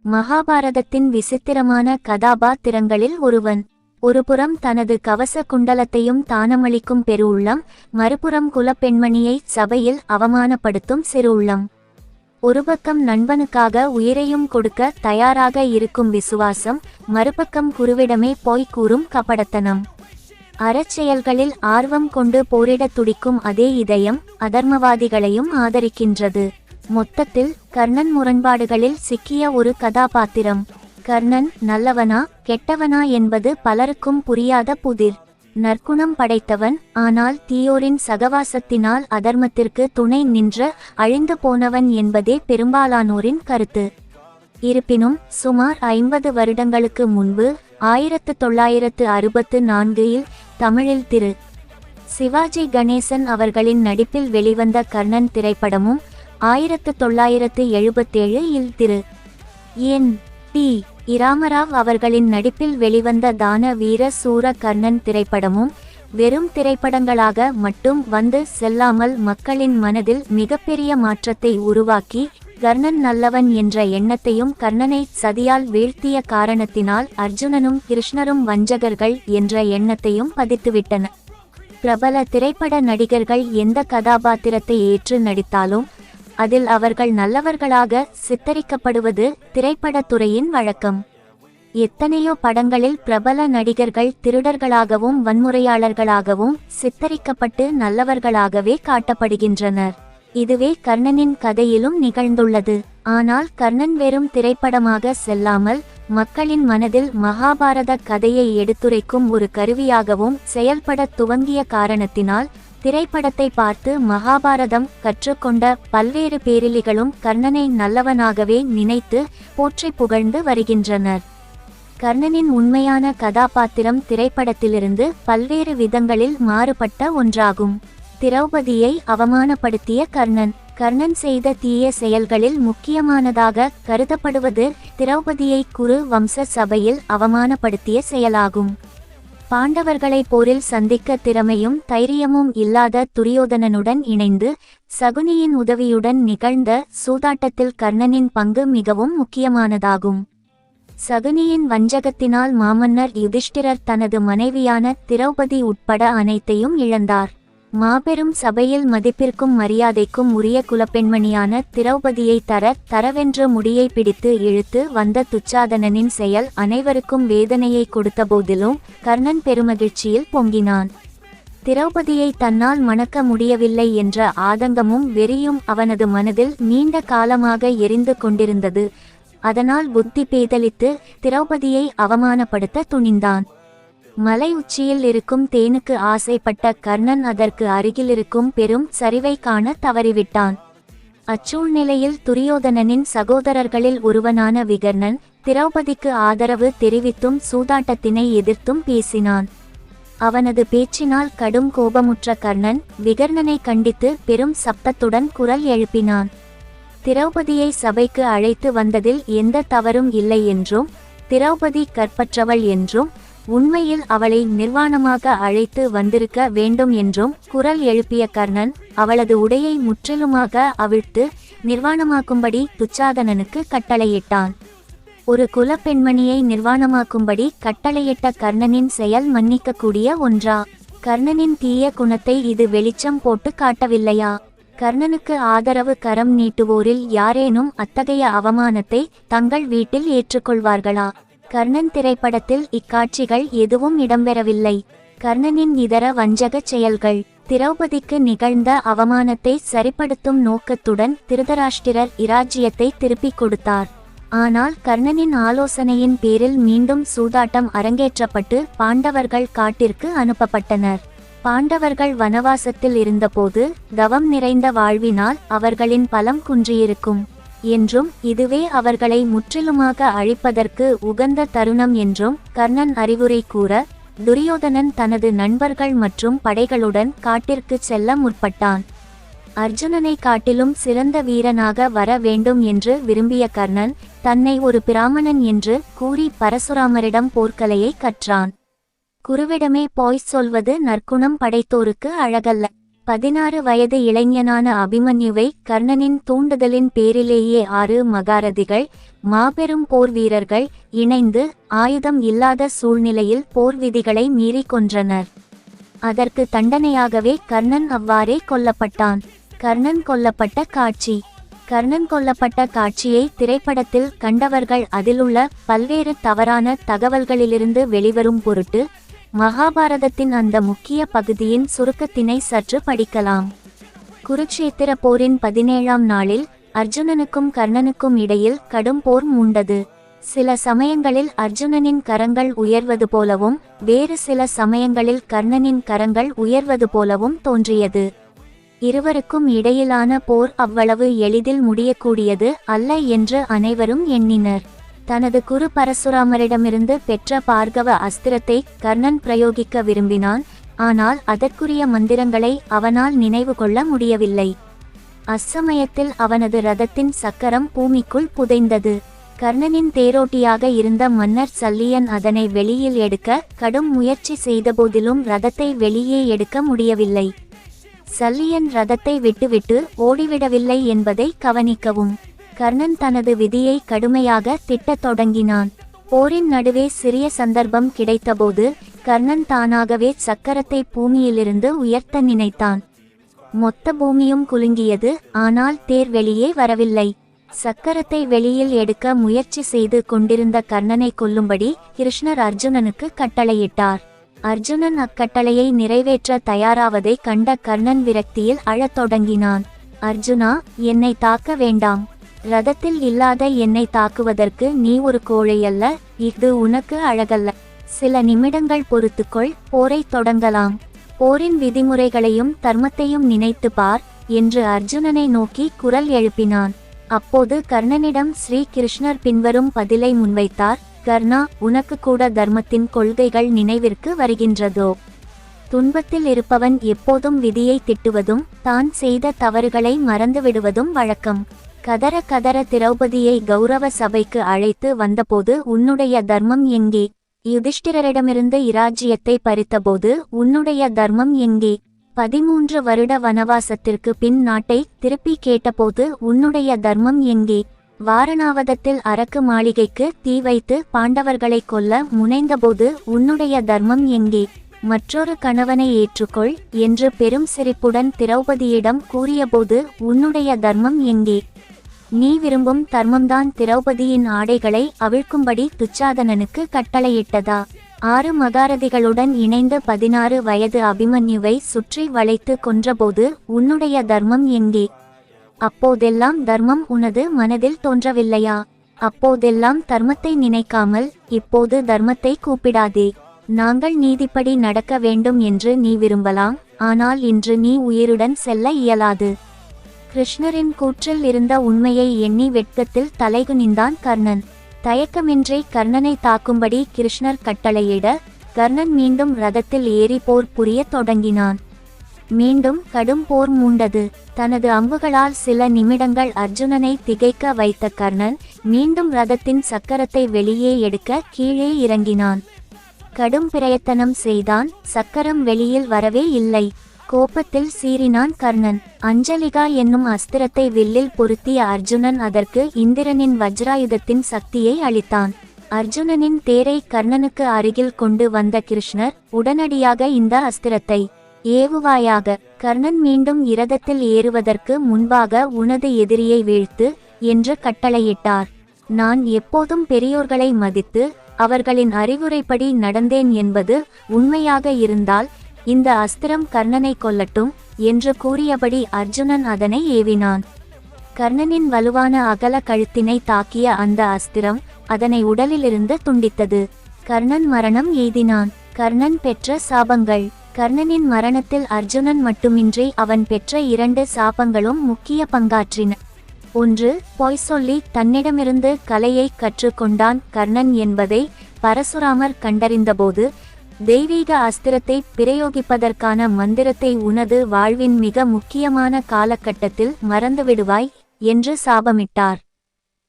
மகாபாரதத்தின் விசித்திரமான கதாபாத்திரங்களில் ஒருவன். ஒருபுறம் தனது கவச குண்டலத்தையும் தானமளிக்கும் பெரு உள்ளம், மறுபுறம் குலப்பெண்மணியை சபையில் அவமானப்படுத்தும் சிறு உள்ளம். ஒருபக்கம் நண்பனுக்காக உயிரையும் கொடுக்க தயாராக இருக்கும் விசுவாசம், மறுபக்கம் குருவிடமே போய் கூறும் கபடத்தனம். அறச்செயல்களில் ஆர்வம் கொண்டு போரிடத் துடிக்கும் அதே இதயம் அதர்மவாதிகளையும் ஆதரிக்கின்றது. மொத்தத்தில் கர்ணன் முரண்பாடுகளில் சிக்கிய ஒரு கதாபாத்திரம். கர்ணன் நல்லவனா கெட்டவனா என்பது பலருக்கும் புரியாத புதிர். நற்குணம் படைத்தவன், ஆனால் தீயோரின் சகவாசத்தினால் அதர்மத்திற்கு துணை நின்று அழிந்து போனவன் என்பதே பெரும்பாலானோரின் கருத்து. இருப்பினும் சுமார் 50 வருடங்களுக்கு முன்பு 1964 தமிழில் திரு. சிவாஜி கணேசன் அவர்களின் நடிப்பில் வெளிவந்த கர்ணன் திரைப்படமும் 1977 திரு. என். டி. ராமராவ் அவர்களின் நடிப்பில் வெளிவந்த தான வீர சூர கர்ணன் திரைப்படமும் வெறும் திரைப்படங்களாக மட்டும் வந்து செல்லாமல் மக்களின் மனதில் மிகப்பெரிய மாற்றத்தை உருவாக்கி, கர்ணன் நல்லவன் என்ற எண்ணத்தையும் கர்ணனை சதியால் வீழ்த்திய காரணத்தினால் அர்ஜுனனும் கிருஷ்ணரும் வஞ்சகர்கள் என்ற எண்ணத்தையும் பதித்துவிட்டன. பிரபல திரைப்பட நடிகர்கள் எந்த கதாபாத்திரத்தை ஏற்று நடித்தாலும் அதில் அவர்கள் நல்லவர்களாக சித்தரிக்கப்படுவது திரைப்படத்துறையின் வழக்கம். எத்தனையோ படங்களில் பிரபல நடிகர்கள் திருடர்களாகவும் வன்முறையாளர்களாகவும் சித்தரிக்கப்பட்டு நல்லவர்களாகவே காட்டப்படுகின்றனர். இதுவே கர்ணனின் கதையிலும் நிகழ்ந்துள்ளது. ஆனால் கர்ணன் வெறும் திரைப்படமாக செல்லாமல் மக்களின் மனதில் மகாபாரத கதையை எடுத்துரைக்கும் ஒரு கருவியாகவும் செயல்படத் துவங்கிய காரணத்தினால் திரைப்படத்தை பார்த்து மகாபாரதம் கற்றுக்கொண்ட பல்வேறு பேரிலிகளும் கர்ணனை நல்லவனாகவே நினைத்து போற்றி புகழ்ந்து வருகின்றனர். கர்ணனின் உண்மையான கதாபாத்திரம் திரைப்படத்திலிருந்து பல்வேறு விதங்களில் மாறுபட்ட ஒன்றாகும். திரௌபதியை அவமானப்படுத்திய கர்ணன். கர்ணன் செய்த தீய செயல்களில் முக்கியமானதாக கருதப்படுவது திரௌபதியை குரு வம்ச சபையில் அவமானப்படுத்திய செயலாகும். பாண்டவர்களை போரில் சந்திக்க திறமையும் தைரியமும் இல்லாத துரியோதனனுடன் இணைந்து சகுனியின் உதவியுடன் நிகழ்ந்த சூதாட்டத்தில் கர்ணனின் பங்கு மிகவும் முக்கியமானதாகும். சகுனியின் வஞ்சகத்தினால் மாமன்னர் யுதிஷ்டிரர் தனது மனைவியான திரௌபதி உட்பட அனைத்தையும் இழந்தார். மாபெரும் சபையில் மதிப்பிற்கும் மரியாதைக்கும் உரிய குலப்பெண்மணியான திரௌபதியை தரவென்று முடியை பிடித்து இழுத்து வந்த துச்சாதனனின் செயல் அனைவருக்கும் வேதனையை கொடுத்த போதிலும் கர்ணன் பெருமகிழ்ச்சியில் பொங்கினான். திரௌபதியை தன்னால் மணக்க முடியவில்லை என்ற ஆதங்கமும் வெறியும் அவனது மனதில் நீண்ட காலமாக எரிந்து கொண்டிருந்தது. அதனால் புத்தி பேதலித்து திரௌபதியை அவமானப்படுத்த துணிந்தான். மலை உச்சியில் இருக்கும் தேனுக்கு ஆசைப்பட்ட கர்ணன் அதற்கு அருகிலிருக்கும் பெரும் சரிவை காண தவறிவிட்டான். அச்சூழ்நிலையில் துரியோதனனின் சகோதரர்களில் ஒருவனான விகர்ணன் திரௌபதிக்கு ஆதரவு தெரிவித்தும் சூதாட்டத்தினை எதிர்த்தும் பேசினான். அவனது பேச்சினால் கடும் கோபமுற்ற கர்ணன் விகர்ணனை கண்டித்து பெரும் சப்தத்துடன் குரல் எழுப்பினான். திரௌபதியை சபைக்கு அழைத்து வந்ததில் எந்த தவறும் இல்லை என்றும், திரௌபதி கற்பற்றவள் என்றும், உண்மையில் அவளை நிர்வாணமாக அழைத்து வந்திருக்க வேண்டும் என்றும் குரல் எழுப்பிய கர்ணன் அவளது உடையை முற்றிலுமாக அவிழ்த்து நிர்வாணமாக்கும்படி துச்சாதனனுக்கு கட்டளையிட்டான். ஒரு குலப்பெண்மணியை நிர்வாணமாக்கும்படி கட்டளையிட்ட கர்ணனின் செயல் மன்னிக்கக்கூடிய ஒன்றா? கர்ணனின் தீய குணத்தை இது வெளிச்சம் போட்டு காட்டவில்லையா? கர்ணனுக்கு ஆதரவு கரம் நீட்டுவோரில் யாரேனும் அத்தகைய அவமானத்தை தங்கள் வீட்டில் ஏற்றுக்கொள்வார்களா? கர்ணன் திரைப்படத்தில் இக்காட்சிகள் எதுவும் இடம்பெறவில்லை. கர்ணனின் இதர வஞ்சக செயல்கள். திரௌபதிக்கு நிகழ்ந்த அவமானத்தை சரிப்படுத்தும் நோக்கத்துடன் திருதராஷ்டிரர் இராஜ்யத்தை திருப்பிக் கொடுத்தார். ஆனால் கர்ணனின் ஆலோசனையின் பேரில் மீண்டும் சூதாட்டம் அரங்கேற்றப்பட்டு பாண்டவர்கள் காட்டிற்கு அனுப்பப்பட்டனர். பாண்டவர்கள் வனவாசத்தில் இருந்தபோது தவம் நிறைந்த வாழ்வினால் அவர்களின் பலம் குன்றியிருக்கும் என்றும், இதுவே அவர்களை முற்றிலுமாக அழிப்பதற்கு உகந்த தருணம் என்றும் கர்ணன் அறிவுரை கூற, துரியோதனன் தனது நண்பர்கள் மற்றும் படைகளுடன் காட்டிற்கு செல்ல முற்பட்டான். அர்ஜுனனை காட்டிலும் சிறந்த வீரனாக வர வேண்டும் என்று விரும்பிய கர்ணன் தன்னை ஒரு பிராமணன் என்று கூறி பரசுராமரிடம் போர்க்கலையை கற்றான். குருவிடமே போய்ச் சொல்வது நற்குணம் படைத்தோருக்கு அழகல்ல. 16 வயது இளைஞனான அபிமன்யுவை கர்ணனின் தூண்டுதலின் பேரிலேயே 6 மகாரதிகள் மாபெரும் போர் வீரர்கள் இணைந்து ஆயுதம் இல்லாத சூழ்நிலையில் போர் விதிகளை மீறி கொன்றனர். அதற்கு தண்டனையாகவே கர்ணன் அவ்வாறே கொல்லப்பட்டான். கர்ணன் கொல்லப்பட்ட காட்சி. கர்ணன் கொல்லப்பட்ட காட்சியை திரைப்படத்தில் கண்டவர்கள் அதிலுள்ள பல்வேறு தவறான தகவல்களிலிருந்து வெளிவரும் பொருட்டு மகாபாரதத்தின் அந்த முக்கிய பகுதியின் சுருக்கத்தினை சற்று படிக்கலாம். குருக்ஷேத்திர போரின் 17ஆம் நாளில் அர்ஜுனனுக்கும் கர்ணனுக்கும் இடையில் கடும் போர் மூண்டது. சில சமயங்களில் அர்ஜுனனின் கரங்கள் உயர்வது போலவும் வேறு சில சமயங்களில் கர்ணனின் கரங்கள் உயர்வது போலவும் தோன்றியது. இருவருக்கும் இடையிலான போர் அவ்வளவு எளிதில் முடியக்கூடியது அல்ல என்று அனைவரும் எண்ணினர். தனது குரு பரசுராமரிடமிருந்து பெற்ற பார்கவ அஸ்திரத்தை கர்ணன் பிரயோகிக்க விரும்பினான். ஆனால் அதற்குரிய மந்திரங்களை அவனால் நினைவு கொள்ள முடியவில்லை. அச்சமயத்தில் அவனது ரதத்தின் சக்கரம் பூமிக்குள் புதைந்தது. கர்ணனின் தேரோட்டியாக இருந்த மன்னர் சல்லியன் அதனை வெளியில் எடுக்க கடும் முயற்சி செய்தபோதிலும் ரதத்தை வெளியே எடுக்க முடியவில்லை. சல்லியன் ரதத்தை விட்டுவிட்டு ஓடிவிடவில்லை என்பதை கவனிக்கவும். கர்ணன் தனது விதியை கடுமையாக திட்டத் தொடங்கினான். போரின் நடுவே சிறிய சந்தர்ப்பம் கிடைத்தபோது கர்ணன் தானாகவே சக்கரத்தை பூமியிலிருந்து உயர்த்த நினைத்தான். மொத்த பூமியும் குலுங்கியது. ஆனால் தேர் வெளியே வரவில்லை. சக்கரத்தை வெளியில் எடுக்க முயற்சி செய்து கொண்டிருந்த கர்ணனை கொல்லும்படி கிருஷ்ணர் அர்ஜுனனுக்கு கட்டளையிட்டார். அர்ஜுனன் அக்கட்டளையை நிறைவேற்ற தயாராவதை கண்ட கர்ணன் விரக்தியில் அழத் தொடங்கினான். அர்ஜுனா, என்னை தாக்க வேண்டாம். ரதத்தில் இல்லாத என்னை தாக்குவதற்கு நீ ஒரு கோழை அல்ல. இது உனக்கு அழகல்ல. சில நிமிடங்கள் பொறுத்துக்கொள், போரை தொடங்கலாம். போரின் விதிமுறைகளையும் தர்மத்தையும் நினைத்து பார் என்று அர்ஜுனனை நோக்கி குரல் எழுப்பினான். அப்போது கர்ணனிடம் ஸ்ரீ கிருஷ்ணர் பின்வரும் பதிலை முன்வைத்தார். கர்ணா, உனக்கு கூட தர்மத்தின் கொள்கைகள் நினைவிற்கு வருகின்றதோ? துன்பத்தில் இருப்பவன் எப்போதும் விதியை திட்டுவதும் தான் செய்த தவறுகளை மறந்துவிடுவதும் வழக்கம். கதற கதற திரௌபதியை கௌரவ சபைக்கு அழைத்து வந்தபோது உன்னுடைய தர்மம் எங்கே? யுதிஷ்டிரரிடமிருந்து இராஜ்யத்தை பறித்தபோது உன்னுடைய தர்மம் எங்கே? 13 வருட வனவாசத்திற்கு பின் நாட்டை திருப்பி கேட்டபோது உன்னுடைய தர்மம் எங்கே? வாரணாவதத்தில் அரக்கு மாளிகைக்கு தீ வைத்து பாண்டவர்களை கொல்ல முனைந்தபோது உன்னுடைய தர்மம் எங்கே? மற்றொரு கணவனை ஏற்றுக்கொள் என்று பெரும் சிரிப்புடன் திரௌபதியிடம் கூறியபோது உன்னுடைய தர்மம் எங்கே? நீ விரும்பும் தர்மம்தான் திரௌபதியின் ஆடைகளை அவிழ்க்கும்படி துச்சாதனனுக்கு கட்டளையிட்டதா? 6 மகாரதிகளுடன் இணைந்து 16 வயது அபிமன்யுவை சுற்றி வளைத்து கொன்றபோது உன்னுடைய தர்மம் எங்கே? அப்போதெல்லாம் தர்மம் உனது மனதில் தோன்றவில்லையா? அப்போதெல்லாம் தர்மத்தை நினைக்காமல் இப்போது தர்மத்தை கூப்பிடாதே. நாங்கள் நீதிப்படி நடக்க வேண்டும் என்று நீ விரும்பலாம். ஆனால் இன்று நீ உயிருடன் செல்ல இயலாது. கிருஷ்ணரின் கூற்றில் இருந்த உண்மையை எண்ணி வெட்கத்தில் தலைகுனிந்தான் கர்ணன். தயக்கமின்றி கர்ணனை தாக்கும்படி கிருஷ்ணர் கட்டளையிட கர்ணன் மீண்டும் ரதத்தில் ஏறி போர் புரிய தொடங்கினான். மீண்டும் கடும் போர் மூண்டது. தனது அம்புகளால் சில நிமிடங்கள் அர்ஜுனனை திகைக்க வைத்த கர்ணன் மீண்டும் ரதத்தின் சக்கரத்தை வெளியே எடுக்க கீழே இறங்கினான். கடும் பிரயத்தனம் செய்தான். சக்கரம் வெளியில் வரவே இல்லை. கோபத்தில் சீறினான் கர்ணன். அஞ்சலிகா என்னும் அஸ்திரத்தை வில்லில் பொருத்திய அர்ஜுனன் அதற்கு இந்திரனின் வஜ்ராயுதத்தின் சக்தியை அளித்தான். அர்ஜுனனின் தேரை கர்ணனுக்கு அருகில் கொண்டு வந்த கிருஷ்ணர் உடனடியாக இந்த அஸ்திரத்தை ஏவுவாயாக. கர்ணன் மீண்டும் இரதத்தில் ஏறுவதற்கு முன்பாக உனது எதிரியை வீழ்த்து என்று கட்டளையிட்டார். நான் எப்போதும் பெரியோர்களை மதித்து அவர்களின் அறிவுரைப்படி நடந்தேன் என்பது உண்மையாக இருந்தால் இந்த அஸ்திரம் கர்ணனை கொல்லட்டும் என்று கூறியபடி அர்ஜுனன் அதனை ஏவினான். கர்ணனின் வலுவான அகல கழுத்தினை தாக்கிய அந்த அஸ்திரம் அதனை உடலிலிருந்து துண்டித்தது. கர்ணன் மரணம் எய்தினான். கர்ணன் பெற்ற சாபங்கள். கர்ணனின் மரணத்தில் அர்ஜுனன் மட்டுமின்றி அவன் பெற்ற 2 சாபங்களும் முக்கிய பங்காற்றின. 1. பொய் சொல்லி தன்னிடமிருந்து கலையை கற்றுக்கொண்டான் கர்ணன் என்பதை பரசுராமர் கண்டறிந்தபோது தெய்வீக அஸ்திரத்தை பிரயோகிப்பதற்கான மந்திரத்தை உனது வாழ்வின் மிக முக்கியமான காலகட்டத்தில் மறந்துவிடுவாய் என்று சாபமிட்டார்.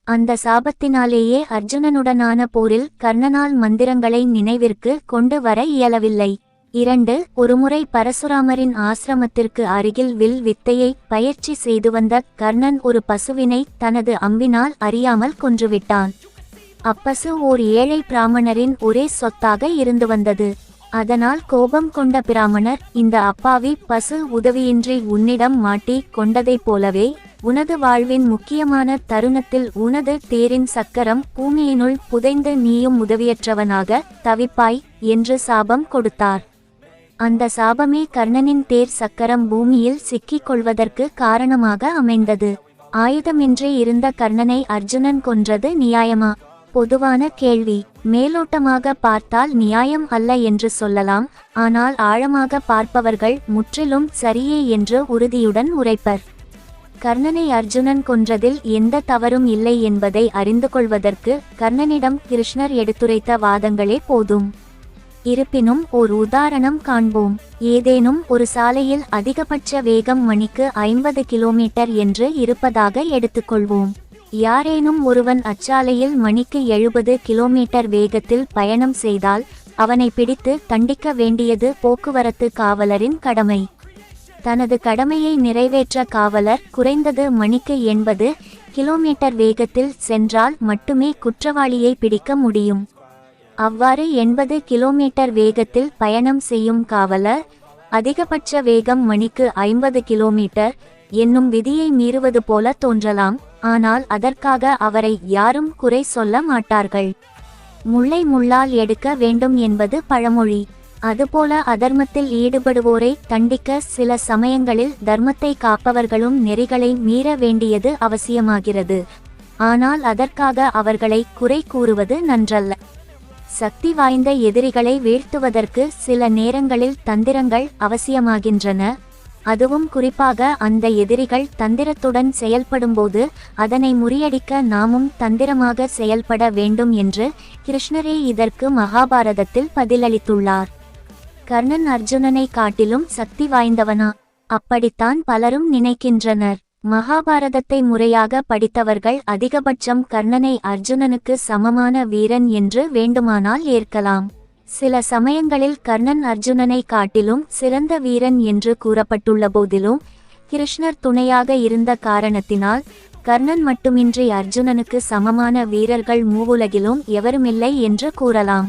அந்த சாபத்தினாலேயே அர்ஜுனனுடனான போரில் கர்ணனால் மந்திரங்களை நினைவிற்கு கொண்டு வர இயலவில்லை. 2. ஒருமுறை பரசுராமரின் ஆசிரமத்திற்கு அருகில் வில் வித்தையை பயிற்சி செய்து வந்த கர்ணன் ஒரு பசுவினை தனது அம்பினால் அறியாமல் கொன்றுவிட்டான். அப்பசு ஓர் ஏழை பிராமணரின் ஒரே சொத்தாக இருந்து வந்தது. அதனால் கோபம் கொண்ட பிராமணர், இந்த அப்பாவி பசு உதவியின்றி உன்னிடம் மாட்டி கொண்டதைப் போலவே உனது வாழ்வின் முக்கியமான தருணத்தில் உனது தேரின் சக்கரம் பூமியினுள் புதைந்து நீயும் உதவியற்றவனாக தவிப்பாய் என்று சாபம் கொடுத்தார். அந்த சாபமே கர்ணனின் தேர் சக்கரம் பூமியில் சிக்கிக் கொள்வதற்கு காரணமாக அமைந்தது. ஆயுதமின்றி இருந்த கர்ணனை அர்ஜுனன் கொன்றது நியாயமா? பொதுவான கேள்வி. மேலோட்டமாக பார்த்தால் நியாயம் அல்ல என்று சொல்லலாம். ஆனால் ஆழமாக பார்ப்பவர்கள் முற்றிலும் சரியே என்று உறுதியுடன் உரைப்பர். கர்ணனை அர்ஜுனன் கொன்றதில் எந்த தவறும் இல்லை என்பதை அறிந்து கொள்வதற்கு கர்ணனிடம் கிருஷ்ணர் எடுத்துரைத்த வாதங்களே போதும். இருப்பினும் ஓர் உதாரணம் காண்போம். ஏதேனும் ஒரு சாலையில் அதிகபட்ச வேகம் மணிக்கு 50 கிலோமீட்டர் என்று இருப்பதாக எடுத்துக்கொள்வோம். யாரேனும் ஒருவன் அச்சாலையில் மணிக்கு 70 கிலோமீட்டர் வேகத்தில் பயணம் செய்தால் அவனை பிடித்து தண்டிக்க வேண்டியது போக்குவரத்து காவலரின் கடமை. தனது கடமையை நிறைவேற்ற காவலர் குறைந்தது மணிக்கு 80 கிலோமீட்டர் வேகத்தில் சென்றால் மட்டுமே குற்றவாளியை பிடிக்க முடியும். அவ்வாறு 80 கிலோமீட்டர் வேகத்தில் பயணம் செய்யும் காவலர் அதிகபட்ச வேகம் மணிக்கு 50 கிலோமீட்டர் என்னும் விதியை மீறுவது போல தோன்றலாம். ஆனால் அதற்காக அவரை யாரும் குறை சொல்ல மாட்டார்கள். முள்ளை முள்ளால் எடுக்க வேண்டும் என்பது பழமொழி. அதுபோல அதர்மத்தில் ஈடுபடுவோரை தண்டிக்க சில சமயங்களில் தர்மத்தை காப்பவர்களும் நெறிகளை மீற வேண்டியது அவசியமாகிறது. ஆனால் அதற்காக அவர்களை குறை கூறுவது நன்றல்ல. சக்தி வாய்ந்த எதிரிகளை வீழ்த்துவதற்கு சில நேரங்களில் தந்திரங்கள் அவசியமாகின்றன. அதுவும் குறிப்பாக அந்த எதிரிகள் தந்திரத்துடன் செயல்படும்போது அதனை முறியடிக்க நாமும் தந்திரமாக செயல்பட வேண்டும் என்று கிருஷ்ணரே இதற்கு மகாபாரதத்தில் பதிலளித்துள்ளார். கர்ணன் அர்ஜுனனை காட்டிலும் சக்தி வாய்ந்தவனா? அப்படித்தான் பலரும் நினைக்கின்றனர். மகாபாரதத்தை முறையாக படித்தவர்கள் அதிகபட்சம் கர்ணனை அர்ஜுனனுக்கு சமமான வீரன் என்று வேண்டுமானால் ஏற்கலாம். சில சமயங்களில் கர்ணன் அர்ஜுனனை காட்டிலும் சிறந்த வீரன் என்று கூறப்பட்டுள்ள போதிலும் கிருஷ்ணர் துணையாக இருந்த காரணத்தினால் கர்ணன் மட்டுமின்றி அர்ஜுனனுக்கு சமமான வீரர்கள் மூவுலகிலும் எவருமில்லை என்று கூறலாம்.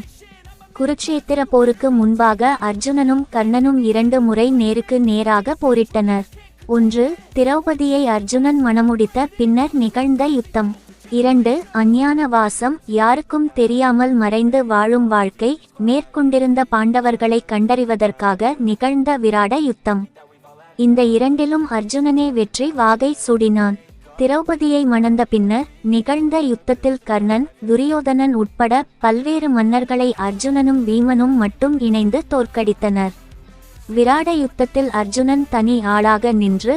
குருட்சேத்திர போருக்கு முன்பாக அர்ஜுனனும் கர்ணனும் 2 முறை நேருக்கு நேராக போரிட்டனர். 1. திரௌபதியை அர்ஜுனன் மணமுடித்த பின்னர் நிகழ்ந்த யுத்தம். 2. அஞ்ஞான வாசம், யாருக்கும் தெரியாமல் மறைந்து வாழும் வாழ்க்கை மேற்கொண்டிருந்த பாண்டவர்களை கண்டறிவதற்காக நிகழ்ந்த விராட யுத்தம். இந்த 2லும் அர்ஜுனனே வெற்றி வாகை சூடினான். திரௌபதியை மணந்த பின்னர் நிகழ்ந்த யுத்தத்தில் கர்ணன், துரியோதனன் உட்பட பல்வேறு மன்னர்களை அர்ஜுனனும் பீமனும் மட்டும் இணைந்து தோற்கடித்தனர். விராட யுத்தத்தில் அர்ஜுனன் தனி ஆளாக நின்று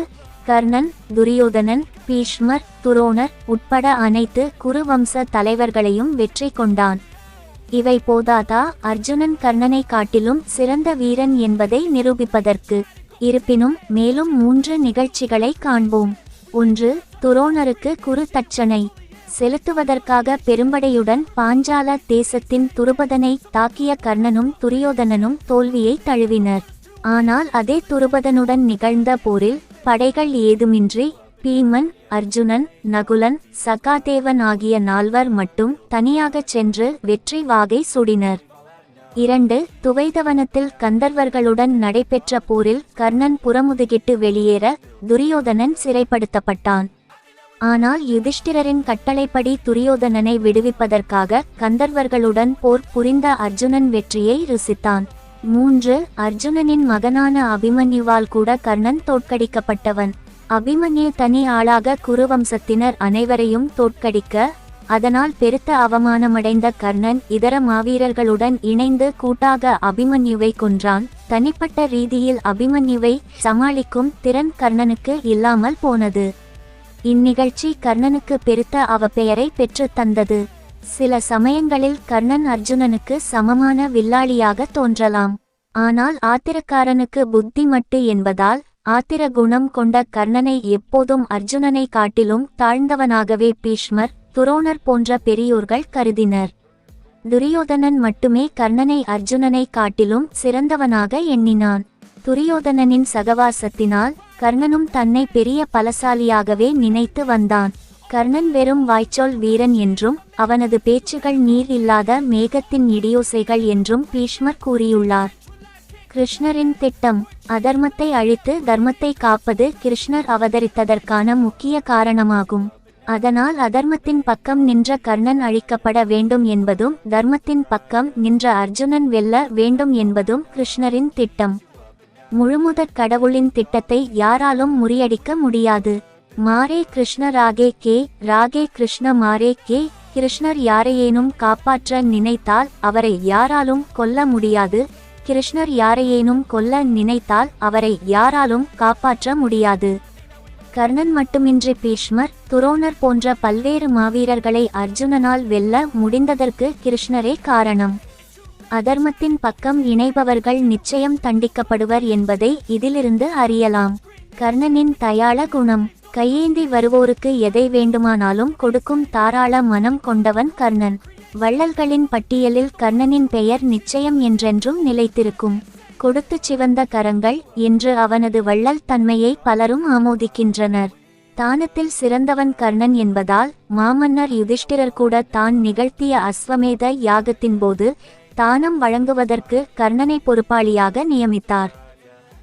கர்ணன், துரியோதனன், பீஷ்மர், துரோணர் உட்பட அனைத்து குருவம்ச தலைவர்களையும் வெற்றி கொண்டான். இவை போதாதா அர்ஜுனன் கர்ணனை காட்டிலும் சிறந்த வீரன் என்பதை நிரூபிப்பதற்கு? இருப்பினும் மேலும் 3 நிகழ்ச்சிகளை காண்போம். 1. துரோணருக்கு குரு தட்சணை செலுத்துவதற்காக பெரும்படையுடன் பாஞ்சால தேசத்தின் துருபதனை தாக்கிய கர்ணனும் துரியோதனனும் தோல்வியை தழுவினர். ஆனால் அதே துருபதனுடன் நிகழ்ந்த போரில் படைகள் ஏதுமின்றி பீமன், அர்ஜுனன், நகுலன், சகாதேவன் ஆகிய 4 மட்டும் தனியாகச் சென்று வெற்றி வாகை சூடினர். 2. துவைதவனத்தில் கந்தர்வர்களுடன் நடைபெற்ற போரில் கர்ணன் புறமுதுகிட்டு வெளியேற துரியோதனன் சிறைப்படுத்தப்பட்டான். ஆனால் யுதிஷ்டிரரின் கட்டளைப்படி துரியோதனனை விடுவிப்பதற்காக கந்தர்வர்களுடன் போர் புரிந்த அர்ஜுனன் வெற்றியை ருசித்தான். 3. அர்ஜுனனின் மகனான அபிமன்யுவால் கூட கர்ணன் தோற்கடிக்கப்பட்டவன். அபிமன்யு தனி ஆளாக குருவம்சத்தினர் அனைவரையும் தோற்கடிக்க, அதனால் பெருத்த அவமானமடைந்த கர்ணன் இதர மாவீரர்களுடன் இணைந்து கூட்டாக அபிமன்யுவை கொன்றான். தனிப்பட்ட ரீதியில் அபிமன்யுவை சமாளிக்கும் திறன் கர்ணனுக்கு இல்லாமல் போனது. இந்நிகழ்ச்சி கர்ணனுக்கு பெருத்த அவப்பெயரை பெற்று தந்தது. சில சமயங்களில் கர்ணன் அர்ஜுனனுக்கு சமமான வில்லாளியாக தோன்றலாம். ஆனால் ஆத்திரக்காரனுக்கு புத்தி மட்டு என்பதால் ஆத்திர குணம் கொண்ட கர்ணனை எப்போதும் அர்ஜுனனை காட்டிலும் தாழ்ந்தவனாகவே பீஷ்மர், துரோணர் போன்ற பெரியோர்கள் கருதினர். துரியோதனன் மட்டுமே கர்ணனை அர்ஜுனனை காட்டிலும் சிறந்தவனாக எண்ணினான். துரியோதனனின் சகவாசத்தினால் கர்ணனும் தன்னை பெரிய பலசாலியாகவே நினைத்து வந்தான். கர்ணன் வெறும் வாய்ச்சொல் வீரன் என்றும் அவனது பேச்சுகள் நீர் இல்லாத மேகத்தின் இடியோசைகள் என்றும் பீஷ்மர் கூறியுள்ளார். கிருஷ்ணரின் திட்டம். அதர்மத்தை அழித்து தர்மத்தை காப்பது கிருஷ்ணர் அவதரித்ததற்கான முக்கிய காரணமாகும். அதனால் அதர்மத்தின் பக்கம் நின்ற கர்ணன் அழிக்கப்பட வேண்டும் என்பதும் தர்மத்தின் பக்கம் நின்ற அர்ஜுனன் வெல்ல வேண்டும் என்பதும் கிருஷ்ணரின் திட்டம். முழுமுதற் கடவுளின் திட்டத்தை யாராலும் முறியடிக்க முடியாது. மாரே கிருஷ்ண ராகே கிருஷ்ண மாரே கே. கிருஷ்ணர் யாரையேனும் காப்பாற்ற நினைத்தால் அவரை யாராலும் கொல்ல முடியாது. கிருஷ்ணர் யாரையேனும் கொல்ல நினைத்தால் அவரை யாராலும் காப்பாற்ற முடியாது. கர்ணன் மட்டுமின்றி பீஷ்மர், துரோணர் போன்ற பல்வேறு மாவீரர்களை அர்ஜுனனால் வெல்ல முடிந்ததற்கு கிருஷ்ணரே காரணம். அதர்மத்தின் பக்கம் இணைபவர்கள் நிச்சயம் தண்டிக்கப்படுவர் என்பதை இதிலிருந்து அறியலாம். கர்ணனின் தயாள குணம். கையேந்தி வருவோருக்கு எதை வேண்டுமானாலும் கொடுக்கும் தாராள மனம் கொண்டவன் கர்ணன். வள்ளல்களின் பட்டியலில் கர்ணனின் பெயர் நிச்சயம் என்றென்றும் நிலைத்திருக்கும். கொடுத்து சிவந்த கரங்கள் என்று அவனது வள்ளல் தன்மையை பலரும் ஆமோதிக்கின்றனர். தானத்தில் சிறந்தவன் கர்ணன் என்பதால் மாமன்னர் யுதிஷ்டிரர் கூட தான் நிகழ்த்திய அஸ்வமேத யாகத்தின் போது தானம் வழங்குவதற்கு கர்ணனை பொறுப்பாளியாக நியமித்தார்.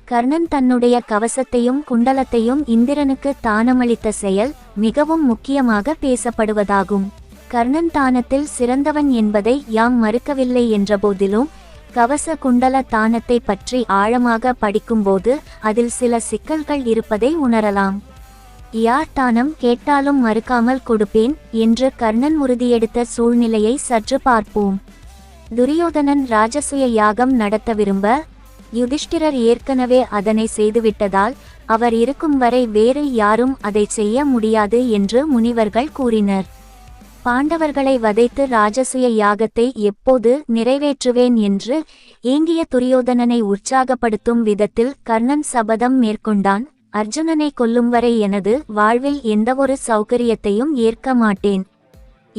கர்ணன் தன்னுடைய கவசத்தையும் குண்டலத்தையும் இந்திரனுக்கு தானமளித்த செயல் மிகவும் முக்கியமாக பேசப்படுவதாகும். கர்ணன் தானத்தில் சிறந்தவன் என்பதை யாம் மறுக்கவில்லை என்றபோதிலும் கவச குண்டல தானத்தை பற்றி ஆழமாக படிக்கும்போது அதில் சில சிக்கல்கள் இருப்பதை உணரலாம். யார் தானம் கேட்டாலும் மறுக்காமல் கொடுப்பேன் என்று கர்ணன் உறுதியெடுத்த சூழ்நிலையை சற்று பார்ப்போம். துரியோதனன் ராஜசூய யாகம் நடத்த விரும்ப யுதிஷ்டிரர் ஏற்கனவே அதனை செய்துவிட்டதால் அவர் இருக்கும் வரை வேறு யாரும் அதை செய்ய முடியாது என்று முனிவர்கள் கூறினர். பாண்டவர்களை வதைத்து ராஜசூய யாகத்தை எப்போது நிறைவேற்றுவேன் என்று ஏங்கிய துரியோதனனை உற்சாகப்படுத்தும் விதத்தில் கர்ணன் சபதம் மேற்கொண்டான். அர்ஜுனனை கொல்லும் வரை எனது வாழ்வில் எந்தவொரு சௌகரியத்தையும் ஏற்க மாட்டேன்.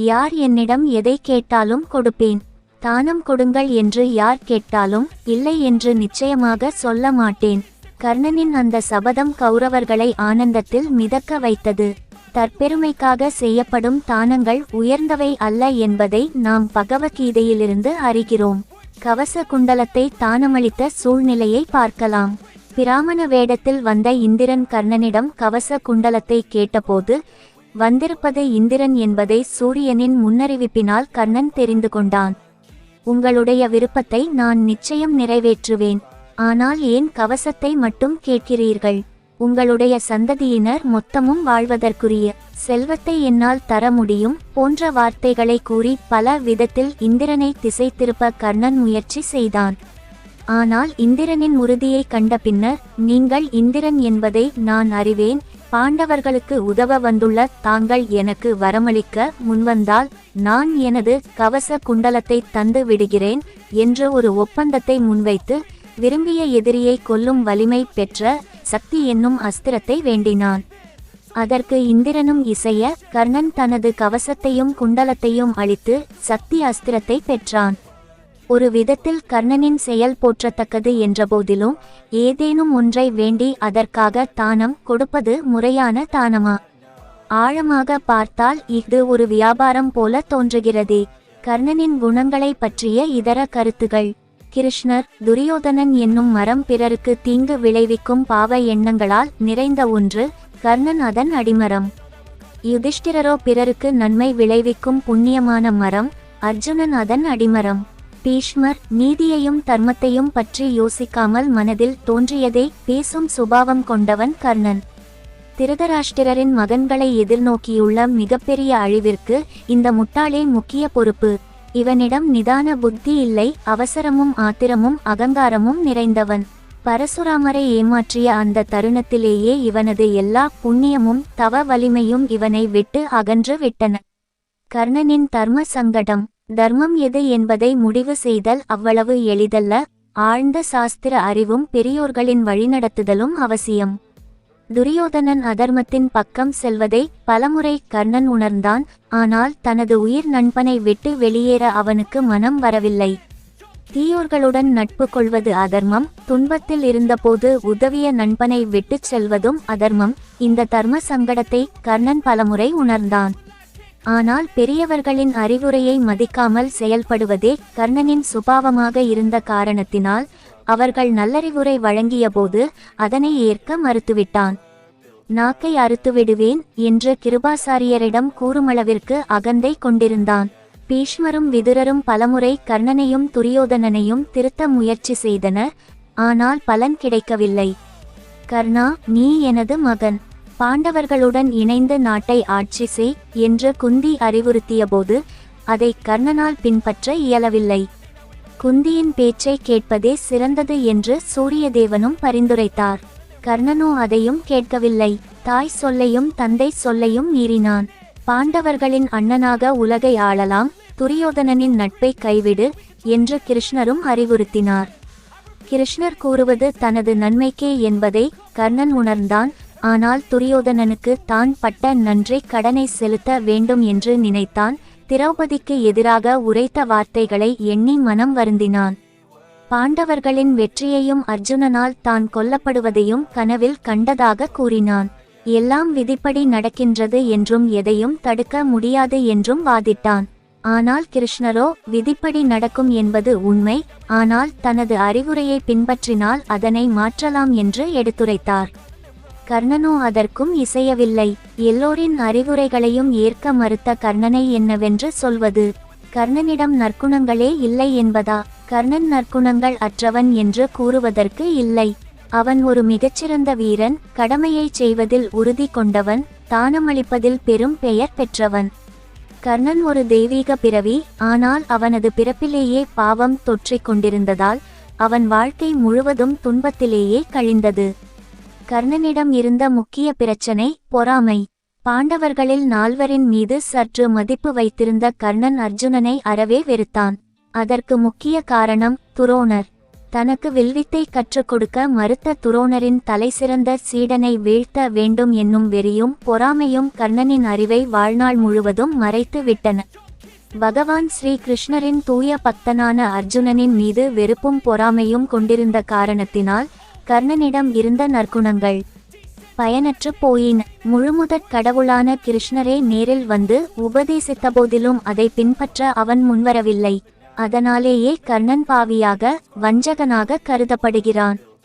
யார் என்னிடம் எதை கேட்டாலும் கொடுப்பேன். தானம் கொடுங்கள் என்று யார் கேட்டாலும் இல்லை என்று நிச்சயமாக சொல்ல மாட்டேன். கர்ணனின் அந்த சபதம் கௌரவர்களை ஆனந்தத்தில் மிதக்க வைத்தது. தற்பெருமைக்காக செய்யப்படும் தானங்கள் உயர்ந்தவை அல்ல என்பதை நாம் பகவத்கீதையிலிருந்து அறிகிறோம். கவச குண்டலத்தை தானமளித்த சூழ்நிலையை பார்க்கலாம். பிராமண வேடத்தில் வந்த இந்திரன் கர்ணனிடம் கவச குண்டலத்தை கேட்டபோது வந்திருப்பது இந்திரன் என்பதை சூரியனின் முன்னறிவிப்பினால் கர்ணன் தெரிந்து கொண்டான். உங்களுடைய விருப்பத்தை நான் நிச்சயம் நிறைவேற்றுவேன். ஆனால் ஏன் கவசத்தை மட்டும் கேட்கிறீர்கள்? உங்களுடைய சந்ததியினர் மொத்தமும் வாழ்வதற்குரிய செல்வத்தை என்னால் தர முடியும் போன்ற வார்த்தைகளை கூறி பல விதத்தில் இந்திரனை திசை திருப்ப கர்ணன் முயற்சி செய்தான். ஆனால் இந்திரனின் உறுதியை கண்ட பின்னர், நீங்கள் இந்திரன் என்பதை நான் அறிவேன். பாண்டவர்களுக்கு உதவ வந்துள்ள தாங்கள் எனக்கு வரமளிக்க முன்வந்தால் நான் எனது கவச குண்டலத்தை தந்து விடுகிறேன் என்று ஒரு ஒப்பந்தத்தை முன்வைத்து விரும்பிய எதிரியை கொல்லும் வலிமை பெற்ற சக்தி என்னும் அஸ்திரத்தை வேண்டினான். அதற்கு இந்திரனும் இசைய கர்ணன் தனது கவசத்தையும் குண்டலத்தையும் அளித்து சக்தி அஸ்திரத்தை பெற்றான். ஒரு விதத்தில் கர்ணனின் செயல் போற்றத்தக்கது என்றபோதிலும் ஏதேனும் ஒன்றை வேண்டி அதற்காக தானம் கொடுப்பது முறையான தானமா? ஆழமாக பார்த்தால் இது ஒரு வியாபாரம் போல தோன்றுகிறதே. கர்ணனின் குணங்களை பற்றிய இதர கருத்துகள். கிருஷ்ணர், துரியோதனன் என்னும் மரம் பிறருக்கு தீங்கு விளைவிக்கும் பாவ எண்ணங்களால் நிறைந்த ஒன்று. கர்ணன் அதன் அடிமரம். யுதிஷ்டிரரோ பிறருக்கு நன்மை விளைவிக்கும் புண்ணியமான மரம். அர்ஜுனன் அதன் அடிமரம். பீஷ்மர், நீதியையும் தர்மத்தையும் பற்றி யோசிக்காமல் மனதில் தோன்றியதை பேசும் சுபாவம் கொண்டவன் கர்ணன். திருதராஷ்டிரரின் மகன்களை எதிர்நோக்கியுள்ள மிகப்பெரிய அழிவிற்கு இந்த முட்டாளே முக்கிய பொறுப்பு. இவனிடம் நிதான புத்தி இல்லை. அவசரமும் ஆத்திரமும் அகங்காரமும் நிறைந்தவன். பரசுராமரை ஏமாற்றிய அந்த தருணத்திலேயே இவனது எல்லா புண்ணியமும் தவ வலிமையும் இவனை விட்டு அகன்று விட்டன. கர்ணனின் தர்ம சங்கடம். தர்மம் எது என்பதை முடிவு செய்தல் அவ்வளவு எளிதல்ல. ஆழ்ந்த சாஸ்திர அறிவும் பெரியோர்களின் வழிநடத்துதலும் அவசியம். துரியோதனன் அதர்மத்தின் பக்கம் செல்வதை பலமுறை கர்ணன் உணர்ந்தான். ஆனால் தனது உயிர் நண்பனை விட்டு வெளியேற அவனுக்கு மனம் வரவில்லை. தீயோர்களுடன் நட்பு கொள்வது அதர்மம், துன்பத்தில் இருந்தபோது உதவிய நண்பனை விட்டுச் செல்வதும் அதர்மம். இந்த தர்ம சங்கடத்தை கர்ணன் பலமுறை உணர்ந்தான். ஆனால் பெரியவர்களின் அறிவுரையை மதிக்காமல் செயல்படுவதே கர்ணனின் சுபாவமாக இருந்த காரணத்தினால் அவர்கள் நல்லறிவுரை வழங்கியபோது அதனை ஏற்க மறுத்துவிட்டான். நாக்கை அறுத்துவிடுவேன் என்று கிருபாசாரியரிடம் கூறுமளவிற்கு அகந்தை கொண்டிருந்தான். பீஷ்மரும் விதுரரும் பலமுறை கர்ணனையும் துரியோதனனையும் திருத்த முயற்சி செய்தனர். ஆனால் பலன் கிடைக்கவில்லை. கர்ணா, நீ எனது மகன். பாண்டவர்களுடன் இணைந்து நாட்டை ஆட்சி செய் என்று குந்தி அறிவுறுத்தியபோது அதை கர்ணனால் பின்பற்ற இயலவில்லை. குந்தியின் பேச்சை கேட்பதே சிறந்தது என்று சூரியதேவனும் பரிந்துரைத்தார். கர்ணனோ அதையும் கேட்கவில்லை. தாய் சொல்லையும் தந்தை சொல்லையும் மீறினான். பாண்டவர்களின் அண்ணனாக உலகை ஆளலாம், துரியோதனனின் நட்பை கைவிடு என்று கிருஷ்ணரும் அறிவுறுத்தினார். கிருஷ்ணர் கூறுவது தனது நன்மைக்கே என்பதை கர்ணன் உணர்ந்தான். ஆனால் துரியோதனனுக்கு தான் பட்ட நன்றி கடனை செலுத்த வேண்டும் என்று நினைத்தான். திரௌபதிக்கு எதிராக உரைத்த வார்த்தைகளை எண்ணி மனம் வருந்தினான். பாண்டவர்களின் வெற்றியையும் அர்ஜுனனால் தான் கொல்லப்படுவதையும் கனவில் கண்டதாக கூறினான். எல்லாம் விதிப்படி நடக்கின்றது என்றும் எதையும் தடுக்க முடியாது என்றும் வாதிட்டான். ஆனால் கிருஷ்ணரோ விதிப்படி நடக்கும் என்பது உண்மை, ஆனால் தனது அறிவுரையை பின்பற்றினால் அதனை மாற்றலாம் என்று எடுத்துரைத்தார். கர்ணனோ அதற்கும் இசையவில்லை. எல்லோரின் அறிவுரைகளையும் ஏற்க மறுத்த கர்ணனை என்னவென்று சொல்வது? கர்ணனிடம் நற்குணங்களே இல்லை என்பதா? கர்ணன் நற்குணங்கள் அற்றவன் என்று கூறுவதற்கு இல்லை. அவன் ஒரு மிகச்சிறந்த வீரன், கடமையை செய்வதில் உறுதி கொண்டவன், தானமளிப்பதில் பெரும் பெயர் பெற்றவன். கர்ணன் ஒரு தெய்வீக பிறவி. ஆனால் அவனது பிறப்பிலேயே பாவம் தொற்றிக் கொண்டிருந்ததால் அவன் வாழ்க்கை முழுவதும் துன்பத்திலேயே கழிந்தது. கர்ணனிடம் இருந்த முக்கிய பிரச்சனை பொறாமை. பாண்டவர்களில் 4 மீது சற்று மதிப்பு வைத்திருந்த கர்ணன் அர்ஜுனனை அறவே வெறுத்தான். அதற்கு முக்கிய காரணம் துரோணர். தனக்கு வில்வித்தை கற்றுக் கொடுக்க மறுத்த துரோணரின் தலைசிறந்த சீடனை வீழ்த்த வேண்டும் என்னும் வெறியும் பொறாமையும் கர்ணனின் அறிவை வாழ்நாள் முழுவதும் மறைத்து விட்டன. பகவான் ஸ்ரீ கிருஷ்ணரின் தூய பக்தனான அர்ஜுனனின் மீது வெறுப்பும் பொறாமையும் கொண்டிருந்த காரணத்தினால் கர்ணனிடம் இருந்த நற்குணங்கள் பயனற்று போயின. முழுமுதற் கடவுளான கிருஷ்ணரே நேரில் வந்து உபதேசித்தபோதிலும் அதை பின்பற்ற அவன் முன்வரவில்லை. அதனாலேயே கர்ணன் பாவியாக, வஞ்சகனாக கருதப்படுகிறான்.